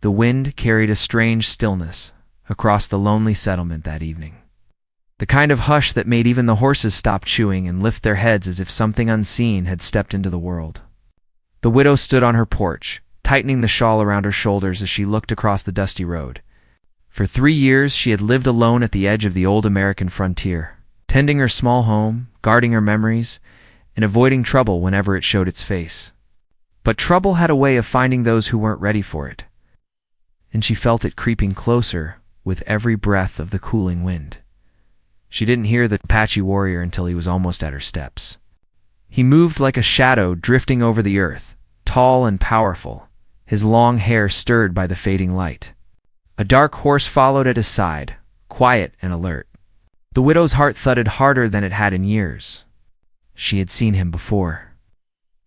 The wind carried a strange stillness across the lonely settlement that evening. The kind of hush that made even the horses stop chewing and lift their heads as if something unseen had stepped into the world. The widow stood on her porch, tightening the shawl around her shoulders as she looked across the dusty road. For 3 years she had lived alone at the edge of the old American frontier, tending her small home, guarding her memories, and avoiding trouble whenever it showed its face. But trouble had a way of finding those who weren't ready for it, and she felt it creeping closer with every breath of the cooling wind. She didn't hear the Apache warrior until he was almost at her steps. He moved like a shadow drifting over the earth, tall and powerful, his long hair stirred by the fading light. A dark horse followed at his side, quiet and alert. The widow's heart thudded harder than it had in years. She had seen him before.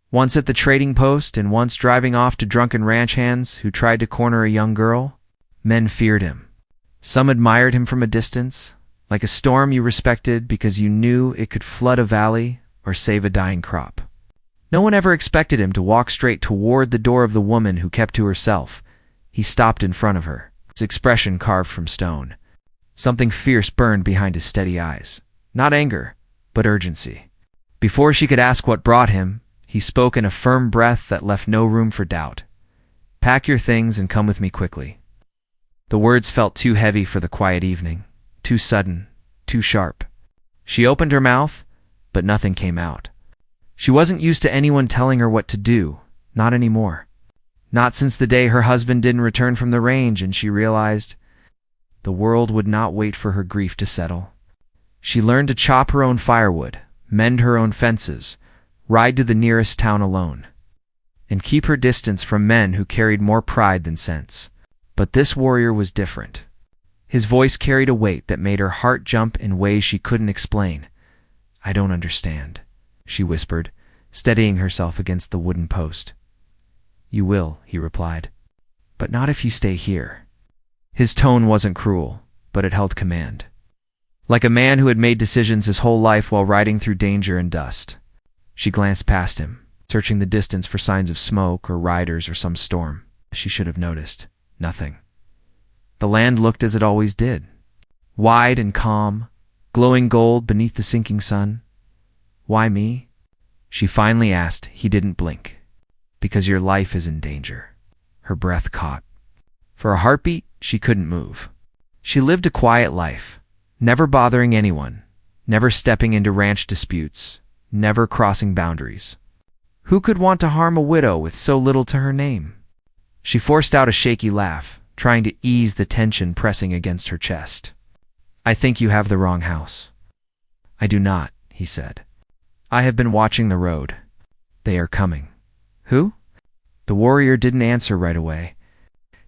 Once at the trading post and once driving off to drunken ranch hands who tried to corner a young girl. Men feared him. Some admired him from a distance, like a storm you respected because you knew it could flood a valley or save a dying crop. No one ever expected him to walk straight toward the door of the woman who kept to herself. He stopped in front of her, his expression carved from stone. Something fierce burned behind his steady eyes. Not anger, but urgency. Before she could ask what brought him, he spoke in a firm breath that left no room for doubt. "Pack your things and come with me quickly." The words felt too heavy for the quiet evening, too sudden, too sharp. She opened her mouth, but nothing came out. She wasn't used to anyone telling her what to do, not anymore. Not since the day her husband didn't return from the range and she realized the world would not wait for her grief to settle. She learned to chop her own firewood, mend her own fences, ride to the nearest town alone, and keep her distance from men who carried more pride than sense. But this warrior was different. His voice carried a weight that made her heart jump in ways she couldn't explain. "I don't understand," she whispered, steadying herself against the wooden post. "You will," he replied, "but not if you stay here." His tone wasn't cruel, but it held command. Like a man who had made decisions his whole life while riding through danger and dust. She glanced past him, searching the distance for signs of smoke or riders or some storm. She should have noticed. Nothing. The land looked as it always did. Wide and calm, glowing gold beneath the sinking sun. "Why me?" she finally asked. He didn't blink. "Because your life is in danger." Her breath caught. For a heartbeat, she couldn't move. She lived a quiet life, never bothering anyone, never stepping into ranch disputes, never crossing boundaries. Who could want to harm a widow with so little to her name? She forced out a shaky laugh, trying to ease the tension pressing against her chest. "I think you have the wrong house." "I do not," he said. "I have been watching the road. They are coming." "Who?" The warrior didn't answer right away.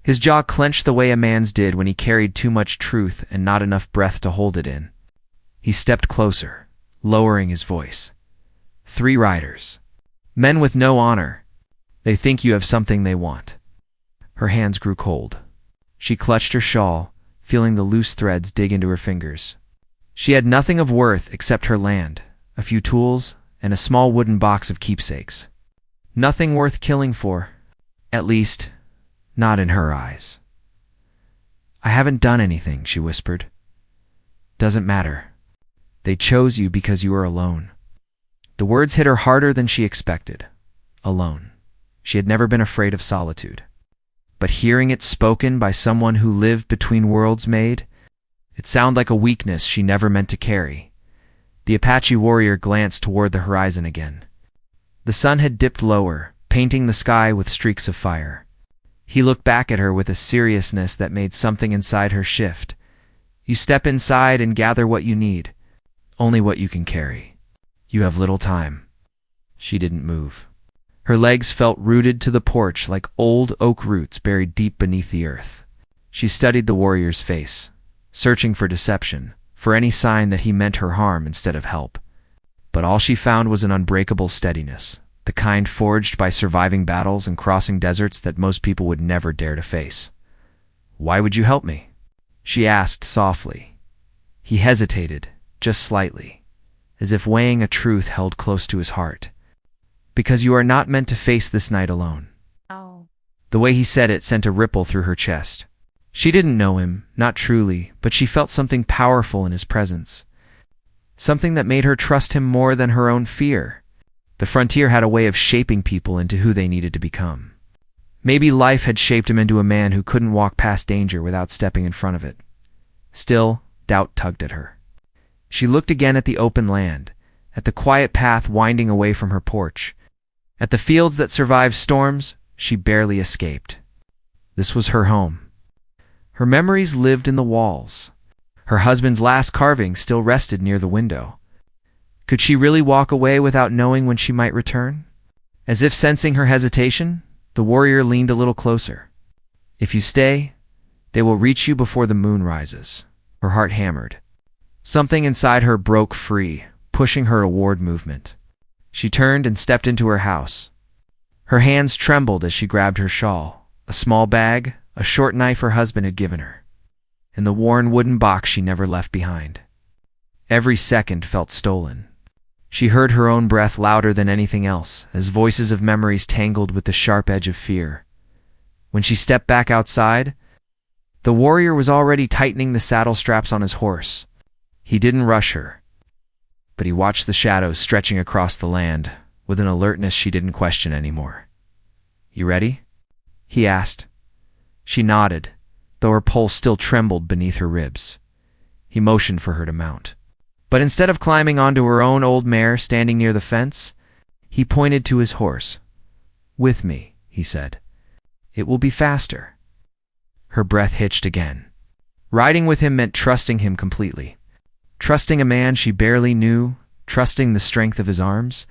His jaw clenched the way a man's did when he carried too much truth and not enough breath to hold it in. He stepped closer, lowering his voice. "3 riders. Men with no honor. They think you have something they want." Her hands grew cold. She clutched her shawl, feeling the loose threads dig into her fingers. She had nothing of worth except her land, a few tools, and a small wooden box of keepsakes. Nothing worth killing for. At least, not in her eyes. "I haven't done anything," she whispered. "Doesn't matter. They chose you because you are alone." The words hit her harder than she expected. Alone. She had never been afraid of solitude. But hearing it spoken by someone who lived between worlds made it sound like a weakness she never meant to carry. The Apache warrior glanced toward the horizon again. The sun had dipped lower, painting the sky with streaks of fire. He looked back at her with a seriousness that made something inside her shift. "You step inside and gather what you need, only what you can carry. You have little time." She didn't move. Her legs felt rooted to the porch like old oak roots buried deep beneath the earth. She studied the warrior's face, searching for deception, for any sign that he meant her harm instead of help. But all she found was an unbreakable steadiness, the kind forged by surviving battles and crossing deserts that most people would never dare to face. "Why would you help me?" she asked softly. He hesitated, just slightly, as if weighing a truth held close to his heart. "Because you are not meant to face this night alone." Oh. The way he said it sent a ripple through her chest. She didn't know him, not truly, but she felt something powerful in his presence. Something that made her trust him more than her own fear. The frontier had a way of shaping people into who they needed to become. Maybe life had shaped him into a man who couldn't walk past danger without stepping in front of it. Still, doubt tugged at her. She looked again at the open land, at the quiet path winding away from her porch, at the fields that survived storms she barely escaped. This was her home. Her memories lived in the walls. Her husband's last carving still rested near the window. Could she really walk away without knowing when she might return? As if sensing her hesitation, the warrior leaned a little closer. If you stay, they will reach you before the moon rises. Her heart hammered. Something inside her broke free, pushing her toward movement. She turned and stepped into her house. Her hands trembled as she grabbed her shawl, a small bag, a short knife her husband had given her, and the worn wooden box she never left behind. Every second felt stolen. She heard her own breath louder than anything else, as voices of memories tangled with the sharp edge of fear. When she stepped back outside, the warrior was already tightening the saddle straps on his horse. He didn't rush her, but he watched the shadows stretching across the land with an alertness she didn't question anymore. "You ready?" he asked. She nodded, though her pulse still trembled beneath her ribs. He motioned for her to mount. But instead of climbing onto her own old mare standing near the fence, he pointed to his horse. "With me," he said. "It will be faster." Her breath hitched again. Riding with him meant trusting him completely. Trusting a man she barely knew, trusting the strength of his arms,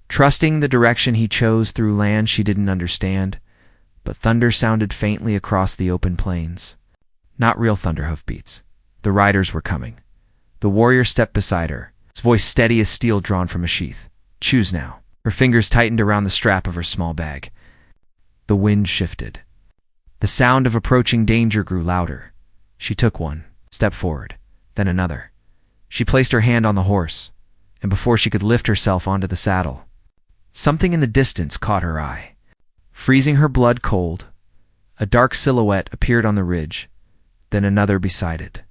trusting the direction he chose through land she didn't understand. But thunder sounded faintly across the open plains. Not real thunder hoofbeats. The riders were coming. The warrior stepped beside her, his voice steady as steel drawn from a sheath. "Choose now." Her fingers tightened around the strap of her small bag. The wind shifted. The sound of approaching danger grew louder. She took one step forward, then another. She placed her hand on the horse, and before she could lift herself onto the saddle, something in the distance caught her eye. Freezing her blood cold, a dark silhouette appeared on the ridge, then another beside it.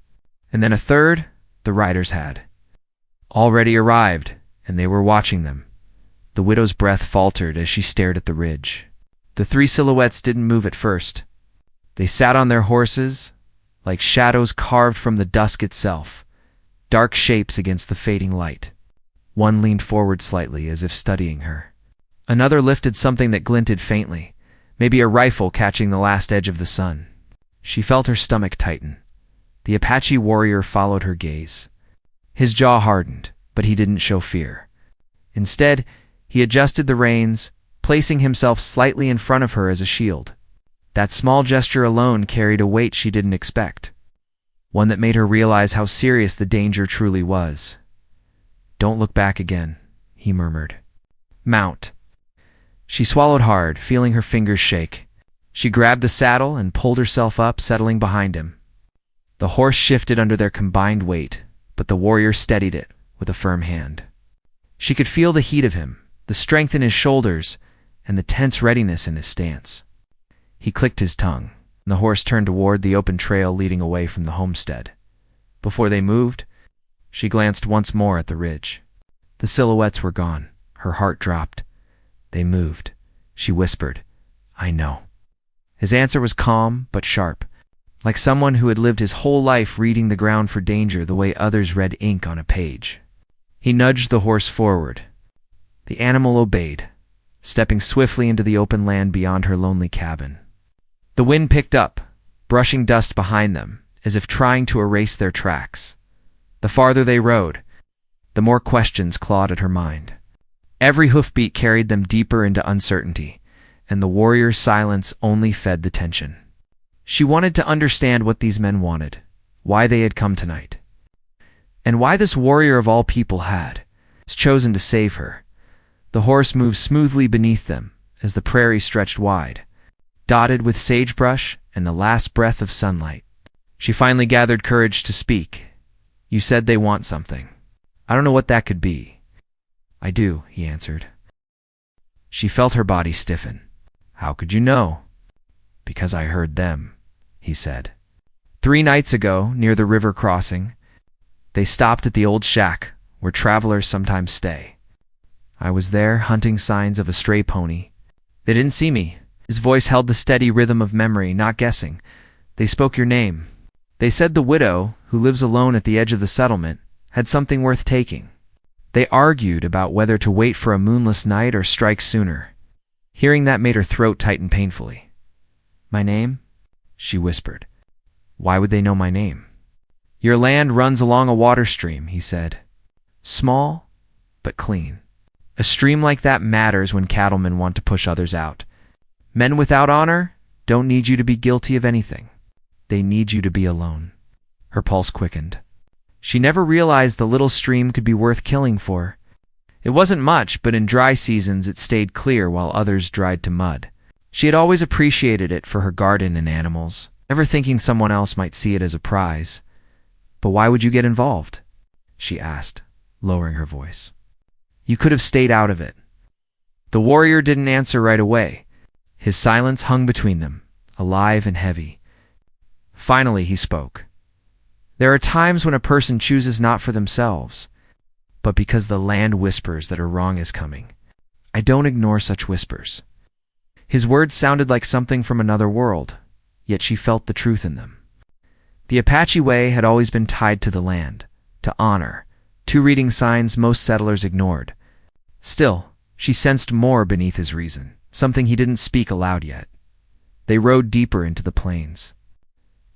And then a third the riders had already arrived, and they were watching them. The widow's breath faltered as she stared at the ridge. The three silhouettes didn't move at first. They sat on their horses, like shadows carved from the dusk itself, dark shapes against the fading light. One leaned forward slightly, as if studying her. Another lifted something that glinted faintly, maybe a rifle catching the last edge of the sun. She felt her stomach tighten. The Apache warrior followed her gaze. His jaw hardened, but he didn't show fear. Instead, he adjusted the reins, placing himself slightly in front of her as a shield. That small gesture alone carried a weight she didn't expect, one that made her realize how serious the danger truly was. "Don't look back again," he murmured. "Mount." She swallowed hard, feeling her fingers shake. She grabbed the saddle and pulled herself up, settling behind him. The horse shifted under their combined weight, but the warrior steadied it with a firm hand. She could feel the heat of him, the strength in his shoulders, and the tense readiness in his stance. He clicked his tongue, and the horse turned toward the open trail leading away from the homestead. Before they moved, she glanced once more at the ridge. The silhouettes were gone. Her heart dropped. "They moved," she whispered. "I know." His answer was calm but sharp, like someone who had lived his whole life reading the ground for danger the way others read ink on a page. He nudged the horse forward. The animal obeyed, stepping swiftly into the open land beyond her lonely cabin. The wind picked up, brushing dust behind them, as if trying to erase their tracks. The farther they rode, the more questions clawed at her mind. Every hoofbeat carried them deeper into uncertainty, and the warrior's silence only fed the tension. She wanted to understand what these men wanted, why they had come tonight, and why this warrior of all people had chosen to save her. The horse moved smoothly beneath them as the prairie stretched wide, dotted with sagebrush and the last breath of sunlight. She finally gathered courage to speak. "You said they want something. I don't know what that could be." "I do," he answered. She felt her body stiffen. "How could you know?" Because I heard them, he said. 3 nights ago, near the river crossing, they stopped at the old shack where travelers sometimes stay. I was there hunting signs of a stray pony. They didn't see me. His voice held the steady rhythm of memory, not guessing. They spoke your name. They said the widow, who lives alone at the edge of the settlement, had something worth taking. They argued about whether to wait for a moonless night or strike sooner. Hearing that made her throat tighten painfully. My name? She whispered. Why would they know my name? Your land runs along a water stream, he said. Small, but clean. A stream like that matters when cattlemen want to push others out. Men without honor don't need you to be guilty of anything. They need you to be alone. Her pulse quickened. She never realized the little stream could be worth killing for. It wasn't much, but in dry seasons it stayed clear while others dried to mud. She had always appreciated it for her garden and animals, never thinking someone else might see it as a prize. But why would you get involved? She asked, lowering her voice. You could have stayed out of it. The warrior didn't answer right away. His silence hung between them, alive and heavy. Finally, he spoke. There are times when a person chooses not for themselves, but because the land whispers that a wrong is coming. I don't ignore such whispers. His words sounded like something from another world, yet she felt the truth in them. The Apache way had always been tied to the land, to honor, 2 reading signs most settlers ignored. Still, she sensed more beneath his reason, something he didn't speak aloud yet. They rode deeper into the plains.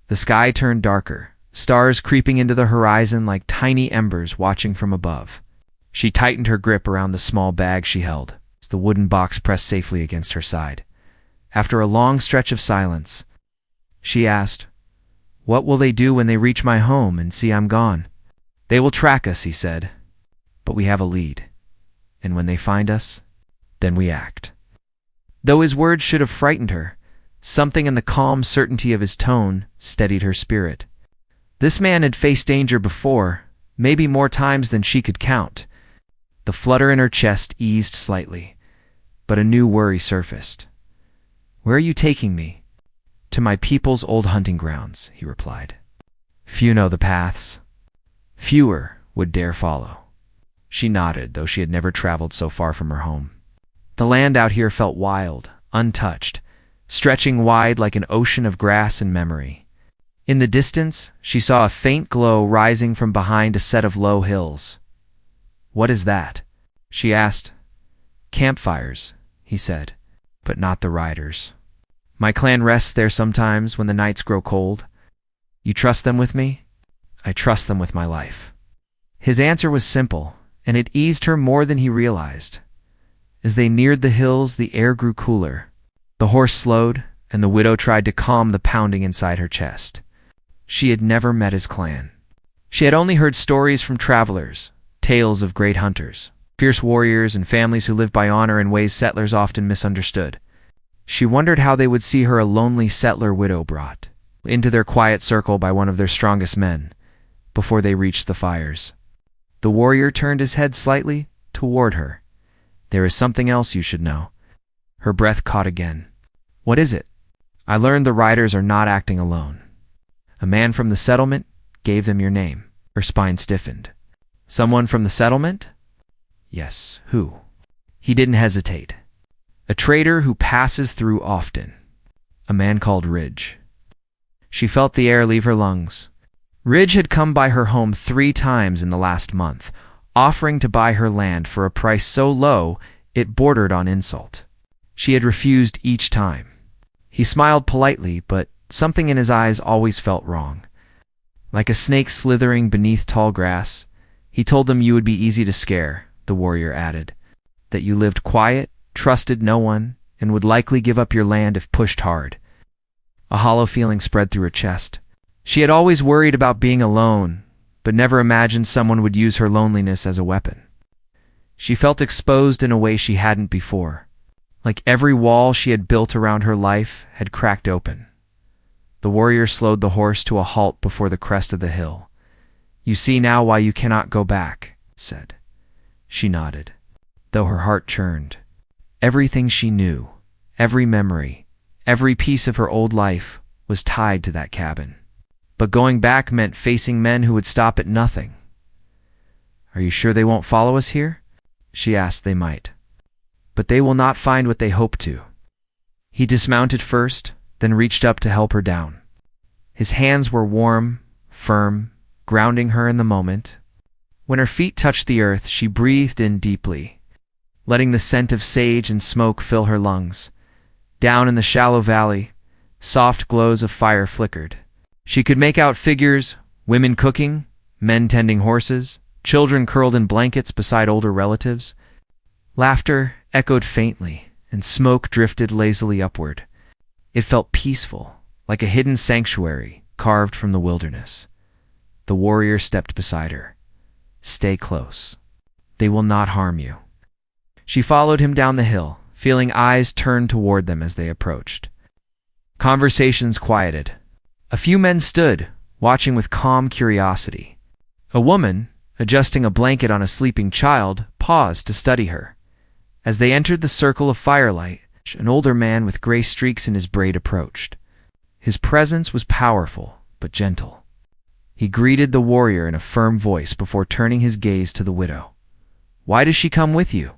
The sky turned darker, stars creeping into the horizon like tiny embers watching from above. She tightened her grip around the small bag she held, as the wooden box pressed safely against her side. After a long stretch of silence, she asked, What will they do when they reach my home and see I'm gone? They will track us, he said, but we have a lead. And when they find us, then we act. Though his words should have frightened her, something in the calm certainty of his tone steadied her spirit. This man had faced danger before, maybe more times than she could count. The flutter in her chest eased slightly, but a new worry surfaced. Where are you taking me? To my people's old hunting grounds, he replied. Few know the paths. Fewer would dare follow. She nodded, though she had never traveled so far from her home. The land out here felt wild, untouched, stretching wide like an ocean of grass and memory. In the distance, she saw a faint glow rising from behind a set of low hills. What is that? She asked. Campfires, he said, but not the riders. My clan rests there sometimes when the nights grow cold. You trust them with me? I trust them with my life. His answer was simple, and it eased her more than he realized. As they neared the hills, the air grew cooler. The horse slowed, and the widow tried to calm the pounding inside her chest. She had never met his clan. She had only heard stories from travelers, tales of great hunters, fierce warriors, and families who lived by honor in ways settlers often misunderstood. She wondered how they would see her, a lonely settler widow, brought into their quiet circle by one of their strongest men, before they reached the fires. The warrior turned his head slightly toward her. There is something else you should know. Her breath caught again. What is it? I learned the riders are not acting alone. A man from the settlement gave them your name. Her spine stiffened. Someone from the settlement? Yes, who? He didn't hesitate. A trader who passes through often. A man called Ridge. She felt the air leave her lungs. Ridge had come by her home 3 times in the last month, offering to buy her land for a price so low it bordered on insult. She had refused each time. He smiled politely, but something in his eyes always felt wrong. Like a snake slithering beneath tall grass, he told them you would be easy to scare, the warrior added, that you lived quiet, trusted no one, and would likely give up your land if pushed hard. A hollow feeling spread through her chest. She had always worried about being alone, but never imagined someone would use her loneliness as a weapon. She felt exposed in a way she hadn't before, like every wall she had built around her life had cracked open. The warrior slowed the horse to a halt before the crest of the hill. You see now why you cannot go back, said. She nodded, though her heart churned. Everything she knew, every memory, Every piece of her old life was tied to that cabin. But going back meant facing men who would stop at nothing. "Are you sure they won't follow us here?" she asked. "They might. But they will not find what they hope to." He dismounted first, then reached up to help her down. His hands were warm, firm, grounding her in the moment. When her feet touched the earth, she breathed in deeply, letting the scent of sage and smoke fill her lungs. Down in the shallow valley, soft glows of fire flickered. She could make out figures, women cooking, men tending horses, children curled in blankets beside older relatives. Laughter echoed faintly, and smoke drifted lazily upward. It felt peaceful, like a hidden sanctuary carved from the wilderness. The warrior stepped beside her. "Stay close. They will not harm you." She followed him down the hill, feeling eyes turn toward them as they approached. Conversations quieted. A few men stood, watching with calm curiosity. A woman, adjusting a blanket on a sleeping child, paused to study her. As they entered the circle of firelight, an older man with gray streaks in his braid approached. His presence was powerful, but gentle. He greeted the warrior in a firm voice before turning his gaze to the widow. "Why does she come with you?"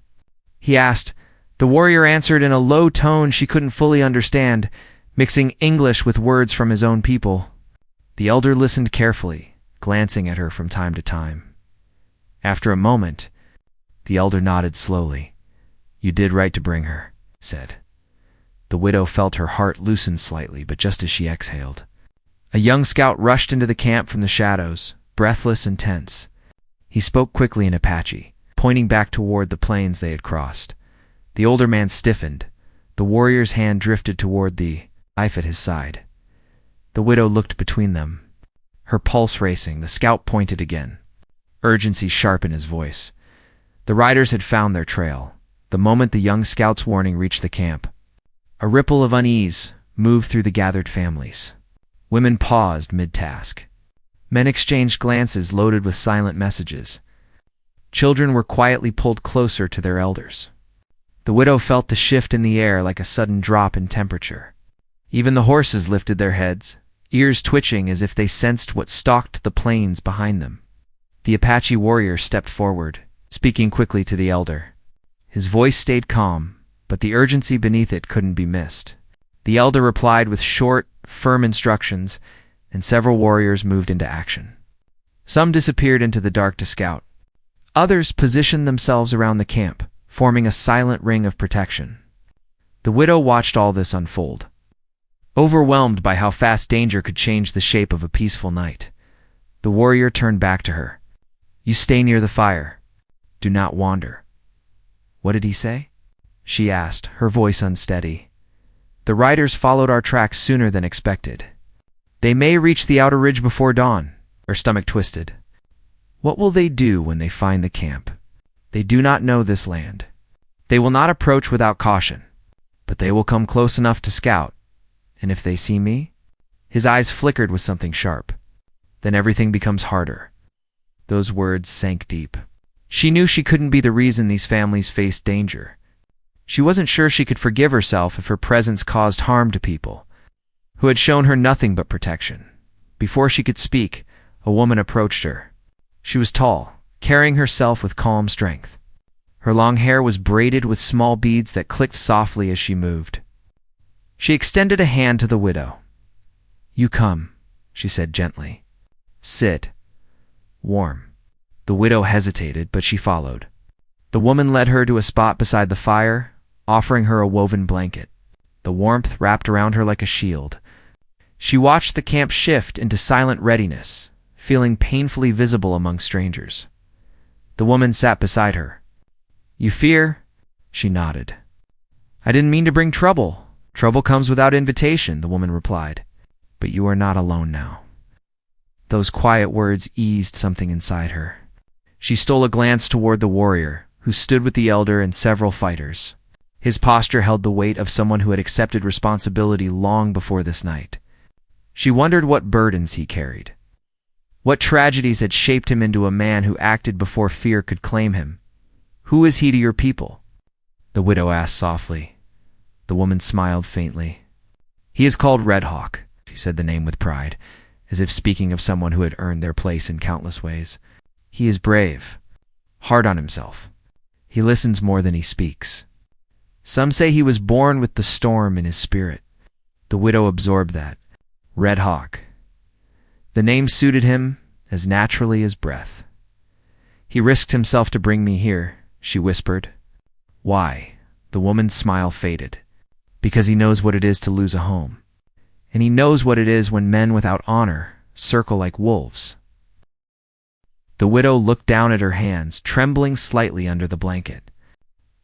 he asked. The warrior answered in a low tone she couldn't fully understand, mixing English with words from his own people. The elder listened carefully, glancing at her from time to time. After a moment, the elder nodded slowly. "You did right to bring her," said. The widow felt her heart loosen slightly, but just as she exhaled, a young scout rushed into the camp from the shadows, breathless and tense. He spoke quickly in Apache, pointing back toward the plains they had crossed. The older man stiffened. The warrior's hand drifted toward the knife at his side. The widow looked between them, her pulse racing. The scout pointed again, urgency sharp in his voice. The riders had found their trail. The moment the young scout's warning reached the camp, a ripple of unease moved through the gathered families. Women paused mid-task. Men exchanged glances loaded with silent messages. Children were quietly pulled closer to their elders. The widow felt the shift in the air like a sudden drop in temperature. Even the horses lifted their heads, ears twitching as if they sensed what stalked the plains behind them. The Apache warrior stepped forward, speaking quickly to the elder. His voice stayed calm, but the urgency beneath it couldn't be missed. The elder replied with short, firm instructions, and several warriors moved into action. Some disappeared into the dark to scout. Others positioned themselves around the camp, forming a silent ring of protection. The widow watched all this unfold, overwhelmed by how fast danger could change the shape of a peaceful night. The warrior turned back to her. "You stay near the fire. Do not wander." "What did he say?" she asked, her voice unsteady. "The riders followed our tracks sooner than expected. They may reach the outer ridge before dawn." Her stomach twisted. "What will they do when they find the camp? They do not know this land. They will not approach without caution, but they will come close enough to scout. And if they see me?" His eyes flickered with something sharp. "Then everything becomes harder." Those words sank deep. She knew she couldn't be the reason these families faced danger. She wasn't sure she could forgive herself if her presence caused harm to people who had shown her nothing but protection. Before she could speak, a woman approached her. She was tall, carrying herself with calm strength. Her long hair was braided with small beads that clicked softly as she moved. She extended a hand to the widow. "You come," she said gently. "Sit. Warm." The widow hesitated, but she followed. The woman led her to a spot beside the fire, offering her a woven blanket. The warmth wrapped around her like a shield. She watched the camp shift into silent readiness, feeling painfully visible among strangers. The woman sat beside her. "You fear?" She nodded. "I didn't mean to bring trouble. Trouble comes without invitation," the woman replied. "But you are not alone now." Those quiet words eased something inside her. She stole a glance toward the warrior, who stood with the elder and several fighters. His posture held the weight of someone who had accepted responsibility long before this night. She wondered what burdens he carried. What tragedies had shaped him into a man who acted before fear could claim him. "Who is he to your people?" the widow asked softly. The woman smiled faintly. He is called Red Hawk, she said the name with pride, as if speaking of someone who had earned their place in countless ways. He is brave, hard on himself. He listens more than he speaks. Some say he was born with the storm in his spirit. The widow absorbed that. Red Hawk. The name suited him as naturally as breath. He risked himself to bring me here, she whispered. Why? The woman's smile faded. Because he knows what it is to lose a home. And he knows what it is when men without honor circle like wolves. The widow looked down at her hands, trembling slightly under the blanket.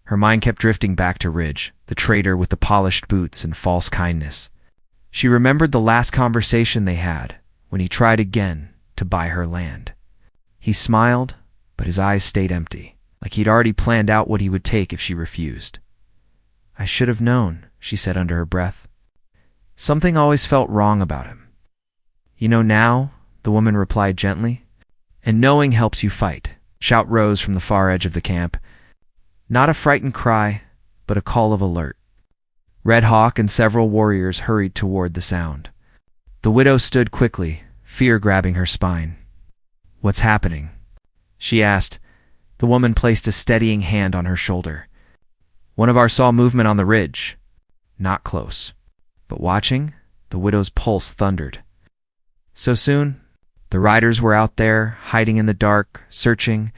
Her mind kept drifting back to Ridge, the trader with the polished boots and false kindness. She remembered the last conversation they had, when he tried again to buy her land. He smiled, but his eyes stayed empty, like he'd already planned out what he would take if she refused. I should have known, she said under her breath. Something always felt wrong about him. You know now, the woman replied gently, and knowing helps you fight. Shout rose from the far edge of the camp. Not a frightened cry, but a call of alert. Red Hawk and several warriors hurried toward the sound. The widow stood quickly, fear grabbing her spine. What's happening? She asked. The woman placed a steadying hand on her shoulder. One of our saw movement on the ridge. Not close. But watching, the widow's pulse thundered. So soon? The riders were out there, hiding in the dark, searching.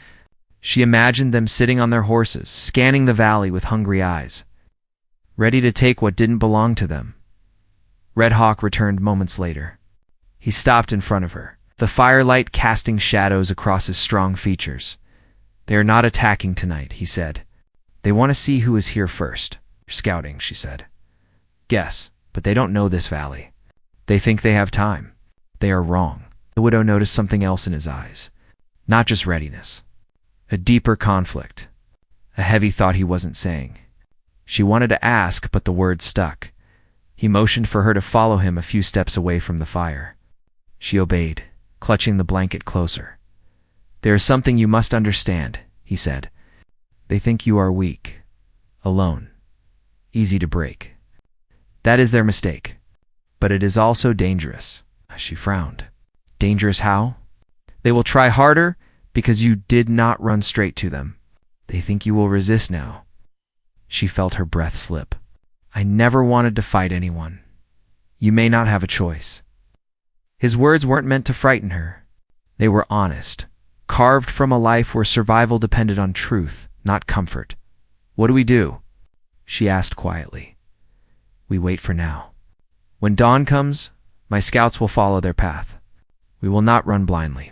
She imagined them sitting on their horses, scanning the valley with hungry eyes, ready to take what didn't belong to them. Red Hawk returned moments later. He stopped in front of her, the firelight casting shadows across his strong features. They are not attacking tonight, he said. They want to see who is here first. Scouting, she said. Guess, but they don't know this valley. They think they have time. They are wrong. The widow noticed something else in his eyes. Not just readiness. A deeper conflict. A heavy thought he wasn't saying. She wanted to ask, but the words stuck. He motioned for her to follow him a few steps away from the fire. She obeyed, clutching the blanket closer. There is something you must understand, he said. They think you are weak, alone, easy to break. That is their mistake. But it is also dangerous. She frowned. Dangerous how? They will try harder because you did not run straight to them. They think you will resist now. She felt her breath slip. I never wanted to fight anyone. You may not have a choice. His words weren't meant to frighten her. They were honest, carved from a life where survival depended on truth, not comfort. What do we do? She asked quietly. We wait for now. When dawn comes, my scouts will follow their path. We will not run blindly.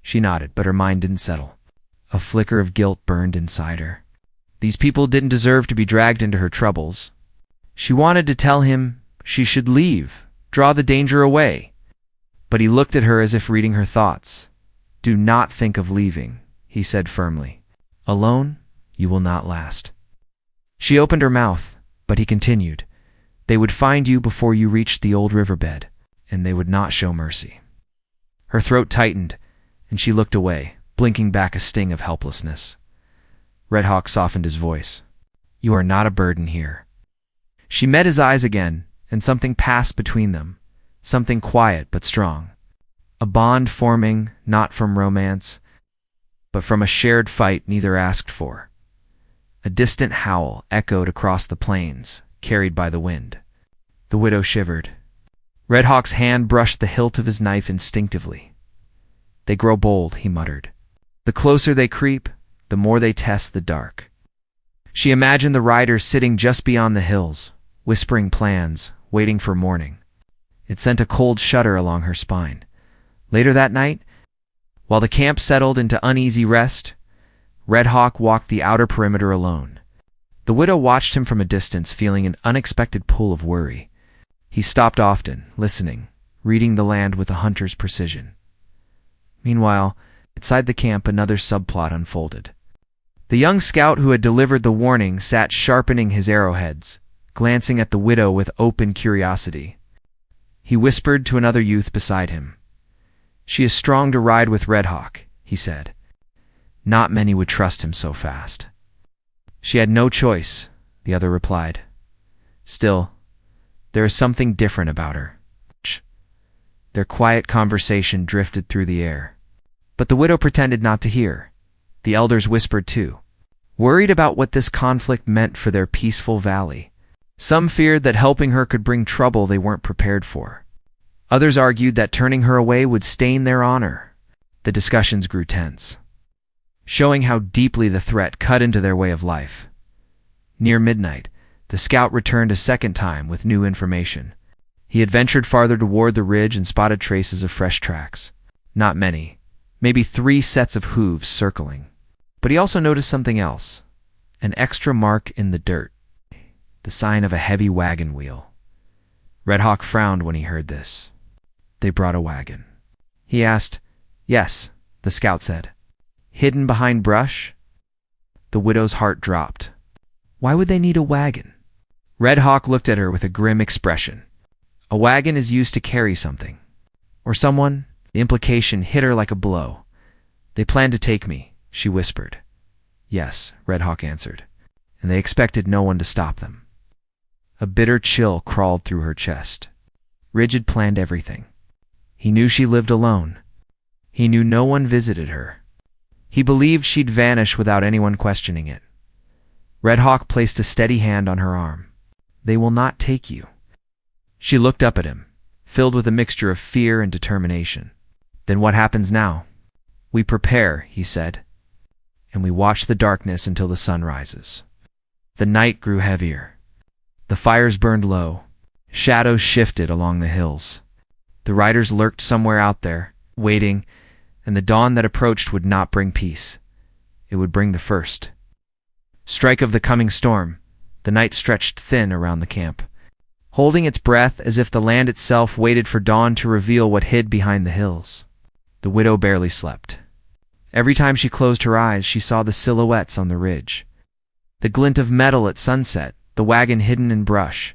She nodded, but her mind didn't settle. A flicker of guilt burned inside her. These people didn't deserve to be dragged into her troubles. She wanted to tell him she should leave, draw the danger away. But he looked at her as if reading her thoughts. Do not think of leaving, he said firmly. Alone, you will not last. She opened her mouth, but he continued. They would find you before you reached the old riverbed, and they would not show mercy. Her throat tightened, and she looked away, blinking back a sting of helplessness. Red Hawk softened his voice. You are not a burden here. She met his eyes again, and something passed between them, something quiet but strong. A bond forming not from romance, but from a shared fight neither asked for. A distant howl echoed across the plains, carried by the wind. The widow shivered. Red Hawk's hand brushed the hilt of his knife instinctively. They grow bold, he muttered. The closer they creep, the more they test the dark. She imagined the riders sitting just beyond the hills, whispering plans, waiting for morning. It sent a cold shudder along her spine. Later that night, while the camp settled into uneasy rest, Red Hawk walked the outer perimeter alone. The widow watched him from a distance, feeling an unexpected pull of worry. He stopped often, listening, reading the land with a hunter's precision. Meanwhile, inside the camp, another subplot unfolded. The young scout who had delivered the warning sat sharpening his arrowheads, glancing at the widow with open curiosity. He whispered to another youth beside him. She is strong to ride with Red Hawk, he said. Not many would trust him so fast. She had no choice, the other replied. Still, There is something different about her. Their quiet conversation drifted through the air. But the widow pretended not to hear. The elders whispered too, worried about what this conflict meant for their peaceful valley. Some feared that helping her could bring trouble they weren't prepared for. Others argued that turning her away would stain their honor. The discussions grew tense, showing how deeply the threat cut into their way of life. Near midnight, the scout returned a second time with new information. He had ventured farther toward the ridge and spotted traces of fresh tracks. Not many, maybe 3 sets of hooves circling. But he also noticed something else, an extra mark in the dirt, the sign of a heavy wagon wheel. Red Hawk frowned when he heard this. They brought a wagon. He asked. Yes, the scout said. Hidden behind brush? The widow's heart dropped. Why would they need a wagon? Red Hawk looked at her with a grim expression. A wagon is used to carry something. Or someone. The implication hit her like a blow. They planned to take me, she whispered. Yes, Red Hawk answered. And they expected no one to stop them. A bitter chill crawled through her chest. Ridge had planned everything. He knew she lived alone. He knew no one visited her. He believed she'd vanish without anyone questioning it. Red Hawk placed a steady hand on her arm. They will not take you. She looked up at him, filled with a mixture of fear and determination. Then what happens now? We prepare, he said, and we watch the darkness until the sun rises. The night grew heavier. The fires burned low. Shadows shifted along the hills. The riders lurked somewhere out there, waiting, and the dawn that approached would not bring peace. It would bring the first strike of the coming storm. The night stretched thin around the camp, holding its breath as if the land itself waited for dawn to reveal what hid behind the hills. The widow barely slept. Every time she closed her eyes, she saw the silhouettes on the ridge. The glint of metal at sunset, the wagon hidden in brush.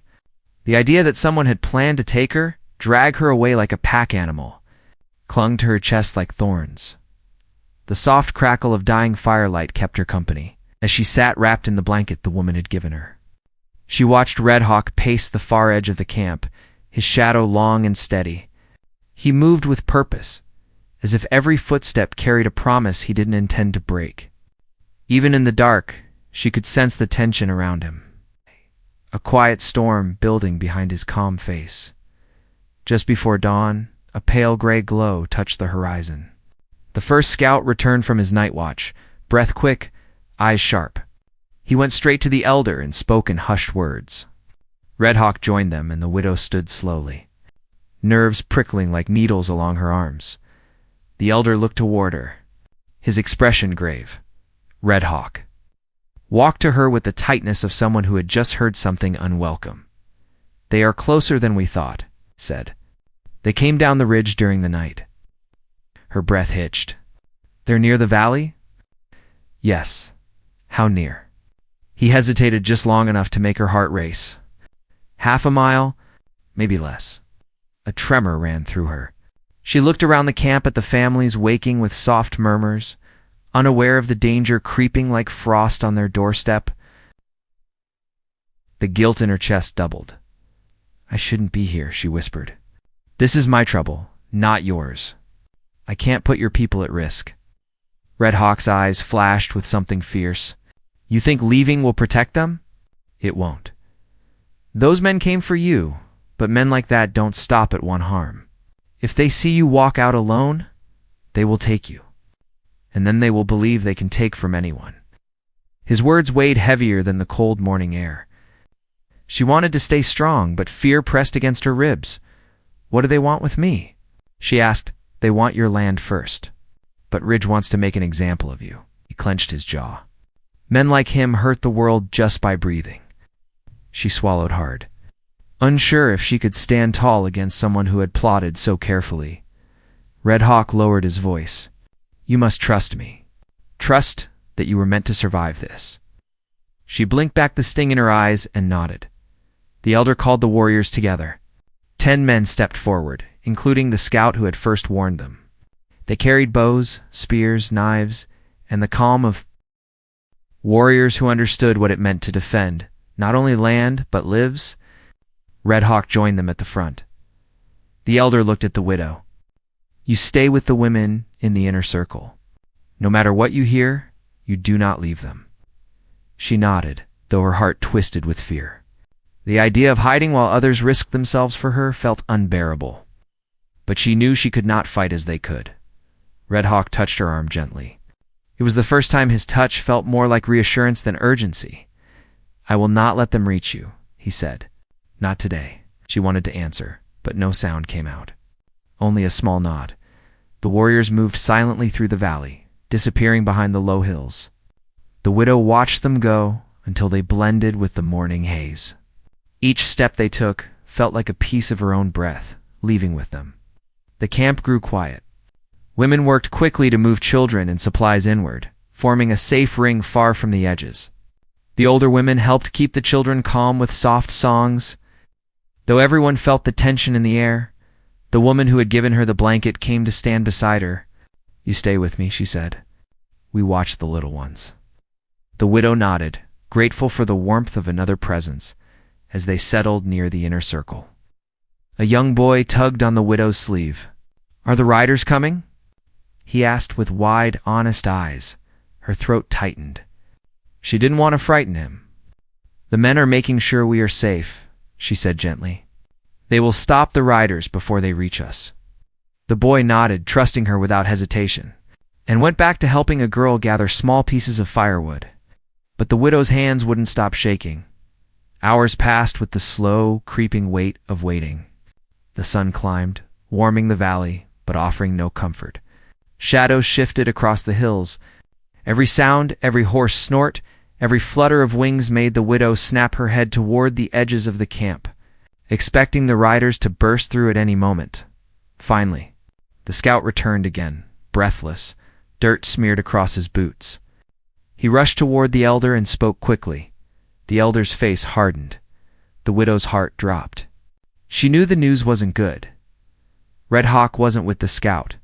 The idea that someone had planned to take her, drag her away like a pack animal, clung to her chest like thorns. The soft crackle of dying firelight kept her company, as she sat wrapped in the blanket the woman had given her. She watched Red Hawk pace the far edge of the camp, his shadow long and steady. He moved with purpose, as if every footstep carried a promise he didn't intend to break. Even in the dark, she could sense the tension around him. A quiet storm building behind his calm face. Just before dawn, a pale gray glow touched the horizon. The first scout returned from his night watch, breath quick, eyes sharp. He went straight to the elder and spoke in hushed words. Red Hawk joined them, and the widow stood slowly, nerves prickling like needles along her arms. The elder looked toward her, his expression grave. Red Hawk walked to her with the tightness of someone who had just heard something unwelcome. They are closer than we thought, said. They came down the ridge during the night. Her breath hitched. They're near the valley? Yes. How near? He hesitated just long enough to make her heart race. 1/2 mile, maybe less. A tremor ran through her. She looked around the camp at the families waking with soft murmurs, unaware of the danger creeping like frost on their doorstep. The guilt in her chest doubled. I shouldn't be here, she whispered. This is my trouble, not yours. I can't put your people at risk. Red Hawk's eyes flashed with something fierce. You think leaving will protect them? It won't. Those men came for you, but men like that don't stop at one harm. If they see you walk out alone, they will take you. And then they will believe they can take from anyone. His words weighed heavier than the cold morning air. She wanted to stay strong, but fear pressed against her ribs. What do they want with me? She asked. They want your land first. But Ridge wants to make an example of you. He clenched his jaw. Men like him hurt the world just by breathing. She swallowed hard, unsure if she could stand tall against someone who had plotted so carefully. Red Hawk lowered his voice. You must trust me. Trust that you were meant to survive this. She blinked back the sting in her eyes and nodded. The elder called the warriors together. 10 men stepped forward, including the scout who had first warned them. They carried bows, spears, knives, and the calm of warriors who understood what it meant to defend not only land but lives. Red Hawk joined them at the front. The elder looked at the widow. "You stay with the women in the inner circle. No matter what you hear, you do not leave them." She nodded, though her heart twisted with fear. The idea of hiding while others risked themselves for her felt unbearable. But she knew she could not fight as they could. Red Hawk touched her arm gently. It was the first time his touch felt more like reassurance than urgency. "I will not let them reach you," he said. "Not today." She wanted to answer, but no sound came out. Only a small nod. The warriors moved silently through the valley, disappearing behind the low hills. The widow watched them go until they blended with the morning haze. Each step they took felt like a piece of her own breath, leaving with them. The camp grew quiet. Women worked quickly to move children and supplies inward, forming a safe ring far from the edges. The older women helped keep the children calm with soft songs. Though everyone felt the tension in the air, the woman who had given her the blanket came to stand beside her. "You stay with me," she said. "We watch the little ones." The widow nodded, grateful for the warmth of another presence, as they settled near the inner circle. A young boy tugged on the widow's sleeve. "Are the riders coming?" he asked with wide, honest eyes. Her throat tightened. She didn't want to frighten him. "The men are making sure we are safe," she said gently. "They will stop the riders before they reach us." The boy nodded, trusting her without hesitation, and went back to helping a girl gather small pieces of firewood. But the widow's hands wouldn't stop shaking. Hours passed with the slow, creeping weight of waiting. The sun climbed, warming the valley, but offering no comfort. Shadows shifted across the hills. Every sound, every hoarse snort, every flutter of wings made the widow snap her head toward the edges of the camp, expecting the riders to burst through at any moment. Finally, the scout returned again, breathless, dirt smeared across his boots. He rushed toward the elder and spoke quickly. The elder's face hardened. The widow's heart dropped. She knew the news wasn't good. Red Hawk wasn't with the scout.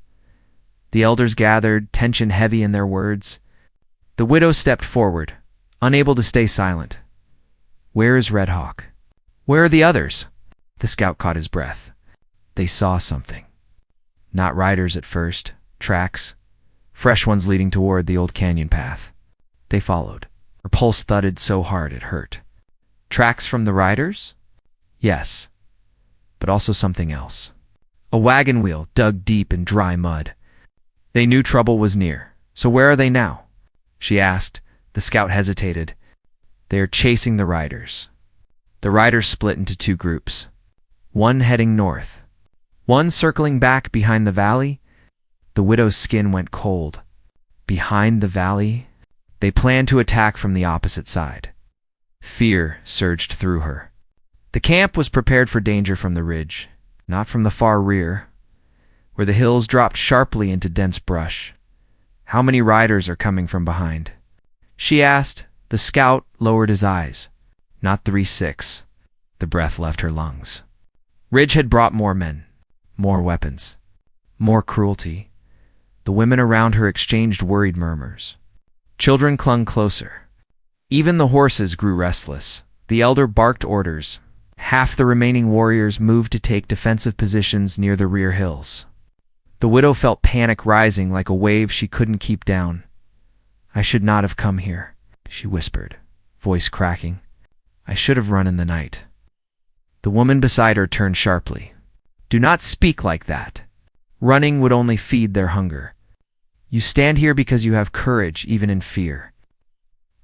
The elders gathered, tension heavy in their words. The widow stepped forward, unable to stay silent. "Where is Red Hawk? Where are the others?" The scout caught his breath. They saw something. Not riders at first, tracks, fresh ones leading toward the old canyon path. They followed. Her pulse thudded so hard it hurt. Tracks from the riders? Yes, but also something else. A wagon wheel dug deep in dry mud. They knew trouble was near. "So where are they now?" she asked. The scout hesitated. "They are chasing the riders." The riders split into two groups. One heading north. One circling back behind the valley. The widow's skin went cold. Behind the valley? They planned to attack from the opposite side. Fear surged through her. The camp was prepared for danger from the ridge, not from the far rear, where the hills dropped sharply into dense brush. "How many riders are coming from behind?" she asked. The scout lowered his eyes. "Not 3-6. The breath left her lungs. Ridge had brought more men, more weapons, more cruelty. The women around her exchanged worried murmurs. Children clung closer. Even the horses grew restless. The elder barked orders. Half the remaining warriors moved to take defensive positions near the rear hills. The widow felt panic rising like a wave she couldn't keep down. "I should not have come here," she whispered, voice cracking. "I should have run in the night." The woman beside her turned sharply. "Do not speak like that. Running would only feed their hunger. You stand here because you have courage even in fear."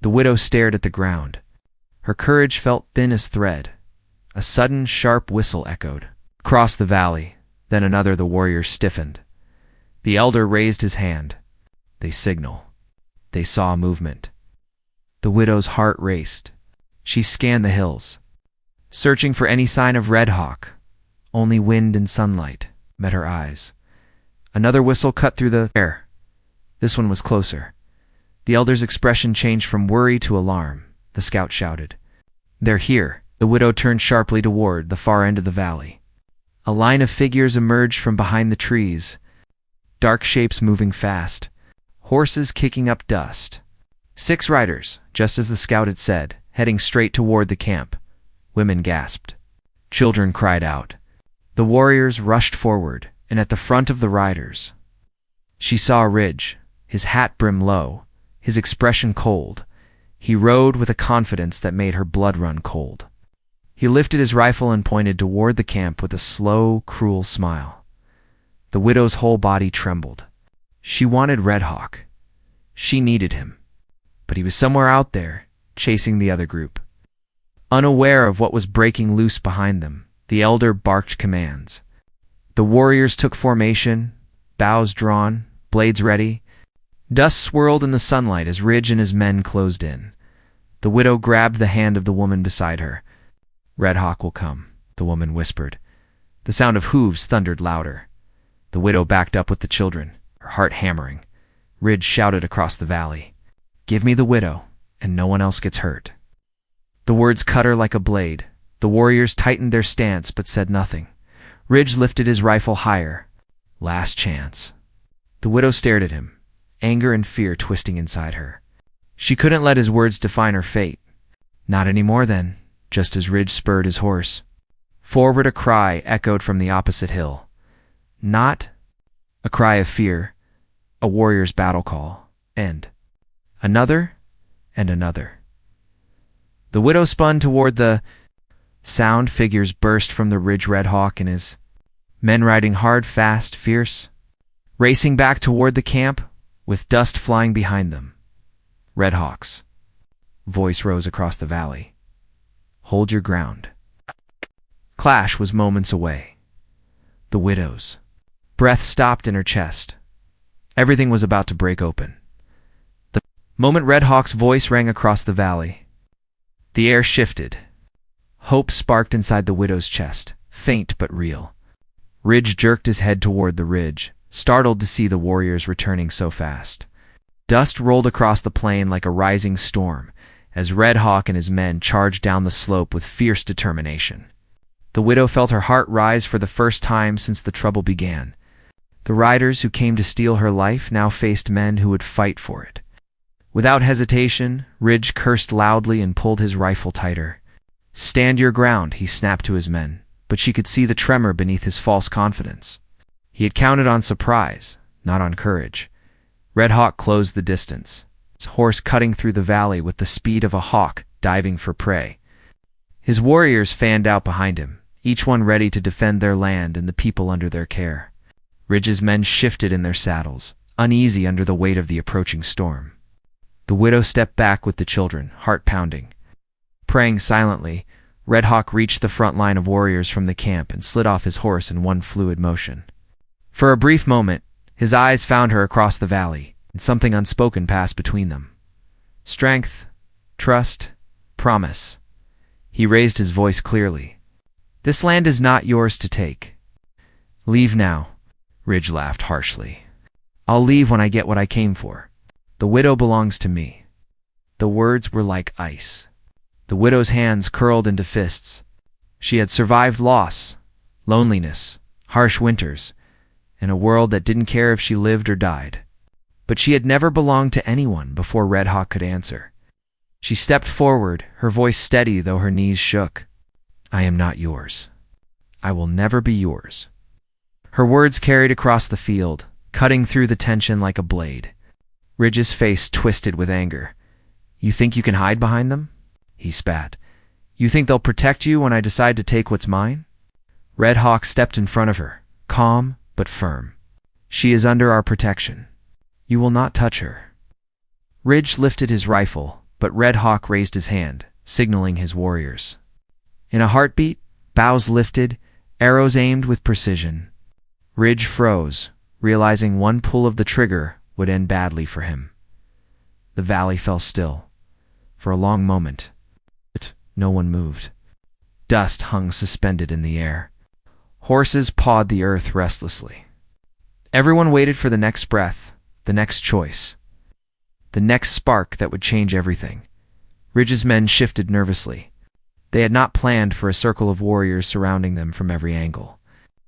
The widow stared at the ground. Her courage felt thin as thread. A sudden, sharp whistle echoed. Across the valley, then another. The warriors stiffened. The elder raised his hand. They signal. They saw movement. The widow's heart raced. She scanned the hills, searching for any sign of Red Hawk. Only wind and sunlight met her eyes. Another whistle cut through the air. This one was closer. The elder's expression changed from worry to alarm. The scout shouted, "They're here." The widow turned sharply toward the far end of the valley. A line of figures emerged from behind the trees, dark shapes moving fast, horses kicking up dust. 6 riders, just as the scout had said, heading straight toward the camp. Women gasped. Children cried out. The warriors rushed forward, and at the front of the riders, she saw Ridge, his hat brim low, his expression cold. He rode with a confidence that made her blood run cold. He lifted his rifle and pointed toward the camp with a slow, cruel smile. The widow's whole body trembled. She wanted Red Hawk. She needed him. But he was somewhere out there, chasing the other group. Unaware of what was breaking loose behind them, the elder barked commands. The warriors took formation, bows drawn, blades ready. Dust swirled in the sunlight as Ridge and his men closed in. The widow grabbed the hand of the woman beside her. Red Hawk will come, the woman whispered. The sound of hooves thundered louder. The widow backed up with the children, her heart hammering. Ridge shouted across the valley, "Give me the widow, and no one else gets hurt." The words cut her like a blade. The warriors tightened their stance but said nothing. Ridge lifted his rifle higher. Last chance. The widow stared at him, anger and fear twisting inside her. She couldn't let his words define her fate. Not anymore then, just as Ridge spurred his horse. Forward a cry echoed from the opposite hill. Not a cry of fear, a warrior's battle call, and another and another. The widow spun toward the sound. Figures burst from the Ridge. Red Hawk and his men riding hard, fast, fierce, racing back toward the camp with dust flying behind them. Red Hawk's voice rose across the valley. Hold your ground. Clash was moments away. The widow's breath stopped in her chest. Everything was about to break open. The moment Red Hawk's voice rang across the valley, the air shifted. Hope sparked inside the widow's chest, faint but real. Ridge jerked his head toward the ridge, startled to see the warriors returning so fast. Dust rolled across the plain like a rising storm as Red Hawk and his men charged down the slope with fierce determination. The widow felt her heart rise for the first time since the trouble began. The riders who came to steal her life now faced men who would fight for it. Without hesitation, Ridge cursed loudly and pulled his rifle tighter. Stand your ground, he snapped to his men, but she could see the tremor beneath his false confidence. He had counted on surprise, not on courage. Red Hawk closed the distance, his horse cutting through the valley with the speed of a hawk diving for prey. His warriors fanned out behind him, each one ready to defend their land and the people under their care. Ridge's men shifted in their saddles, uneasy under the weight of the approaching storm. The widow stepped back with the children, heart pounding. Praying silently, Red Hawk reached the front line of warriors from the camp and slid off his horse in one fluid motion. For a brief moment, his eyes found her across the valley, and something unspoken passed between them. Strength, trust, promise. He raised his voice clearly. This land is not yours to take. Leave now. Ridge laughed harshly. I'll leave when I get what I came for. The widow belongs to me. The words were like ice. The widow's hands curled into fists. She had survived loss, loneliness, harsh winters, in a world that didn't care if she lived or died. But she had never belonged to anyone before Red Hawk could answer. She stepped forward, her voice steady though her knees shook. I am not yours. I will never be yours. Her words carried across the field, cutting through the tension like a blade. Ridge's face twisted with anger. You think you can hide behind them? He spat. You think they'll protect you when I decide to take what's mine? Red Hawk stepped in front of her, calm but firm. She is under our protection. You will not touch her. Ridge lifted his rifle, but Red Hawk raised his hand, signaling his warriors. In a heartbeat, bows lifted, arrows aimed with precision. Ridge froze, realizing one pull of the trigger would end badly for him. The valley fell still. For a long moment, no one moved. Dust hung suspended in the air. Horses pawed the earth restlessly. Everyone waited for the next breath, the next choice, the next spark that would change everything. Ridge's men shifted nervously. They had not planned for a circle of warriors surrounding them from every angle.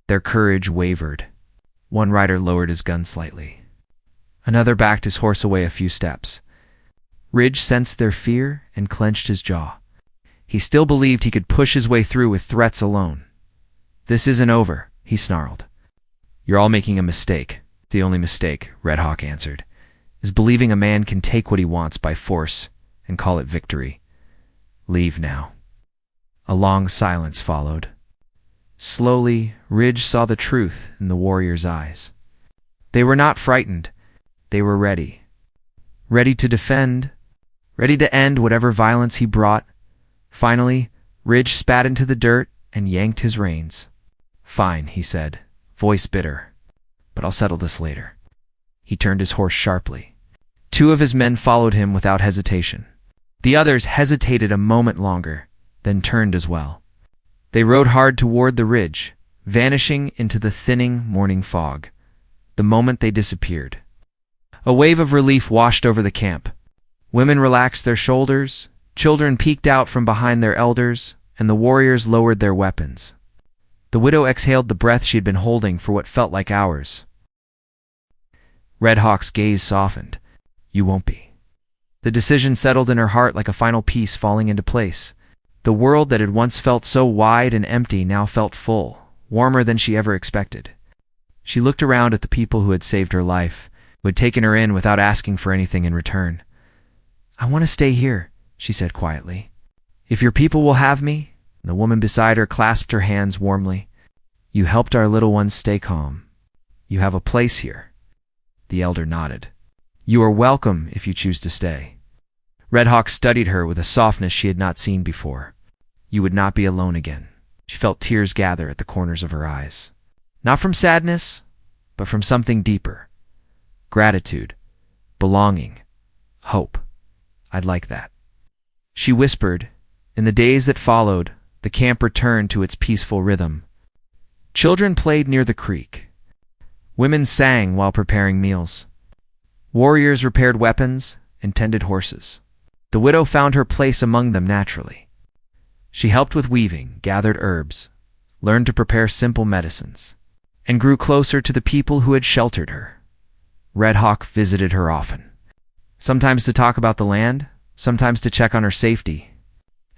Their courage wavered. One rider lowered his gun slightly. Another backed his horse away a few steps. Ridge sensed their fear and clenched his jaw. He still believed he could push his way through with threats alone. "This isn't over," he snarled. "You're all making a mistake." "The only mistake," Red Hawk answered, "is believing a man can take what he wants by force and call it victory. Leave now." A long silence followed. Slowly, Ridge saw the truth in the warrior's eyes. They were not frightened. They were ready. Ready to defend. Ready to end whatever violence he brought. Finally, Ridge spat into the dirt and yanked his reins. "Fine," he said, voice bitter, "but I'll settle this later." He turned his horse sharply. 2 of his men followed him without hesitation. The others hesitated a moment longer, then turned as well. They rode hard toward the ridge, vanishing into the thinning morning fog. The moment they disappeared, a wave of relief washed over the camp. Women relaxed their shoulders, children peeked out from behind their elders, and the warriors lowered their weapons. The widow exhaled the breath she had been holding for what felt like hours. Red Hawk's gaze softened. "You won't be." The decision settled in her heart like a final piece falling into place. The world that had once felt so wide and empty now felt full, warmer than she ever expected. She looked around at the people who had saved her life, who had taken her in without asking for anything in return. "I want to stay here," she said quietly. "If your people will have me." The woman beside her clasped her hands warmly. "You helped our little ones stay calm. You have a place here." The elder nodded. "You are welcome if you choose to stay." Red Hawk studied her with a softness she had not seen before. You would not be alone again. She felt tears gather at the corners of her eyes. Not from sadness, but from something deeper. Gratitude, belonging, hope. "I'd like that." She whispered. In the days that followed, the camp returned to its peaceful rhythm. Children played near the creek. Women sang while preparing meals. Warriors repaired weapons and tended horses. The widow found her place among them naturally. She helped with weaving, gathered herbs, learned to prepare simple medicines, and grew closer to the people who had sheltered her. Red Hawk visited her often, sometimes to talk about the land, sometimes to check on her safety,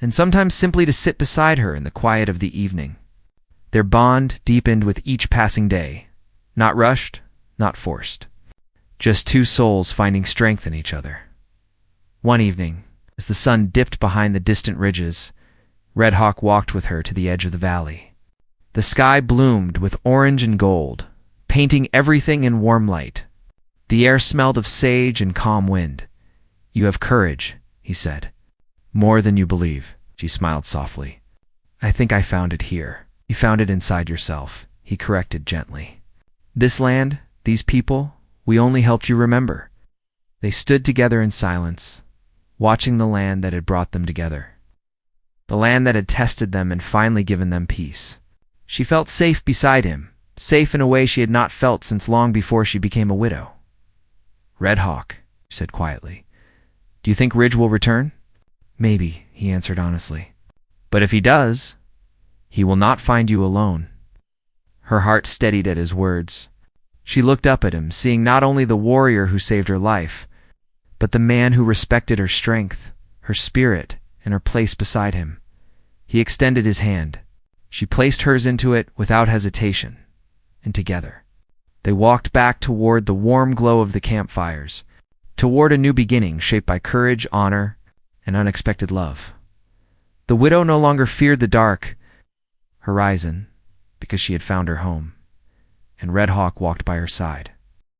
and sometimes simply to sit beside her in the quiet of the evening. Their bond deepened with each passing day, not rushed, not forced. Just 2 souls finding strength in each other. One evening, as the sun dipped behind the distant ridges, Red Hawk walked with her to the edge of the valley. The sky bloomed with orange and gold, painting everything in warm light. The air smelled of sage and calm wind. "You have courage," he said. "More than you believe," she smiled softly. "I think I found it here." "You found it inside yourself," he corrected gently. "This land, these people, we only helped you remember." They stood together in silence, watching the land that had brought them together. The land that had tested them and finally given them peace. She felt safe beside him, safe in a way she had not felt since long before she became a widow. "Red Hawk," she said quietly, "do you think Ridge will return?" "Maybe," he answered honestly. "But if he does, he will not find you alone." Her heart steadied at his words. She looked up at him, seeing not only the warrior who saved her life, but the man who respected her strength, her spirit, and her place beside him. He extended his hand. She placed hers into it without hesitation, and together they walked back toward the warm glow of the campfires, toward a new beginning shaped by courage, honor, and unexpected love. The widow no longer feared the dark horizon because she had found her home, and Red Hawk walked by her side.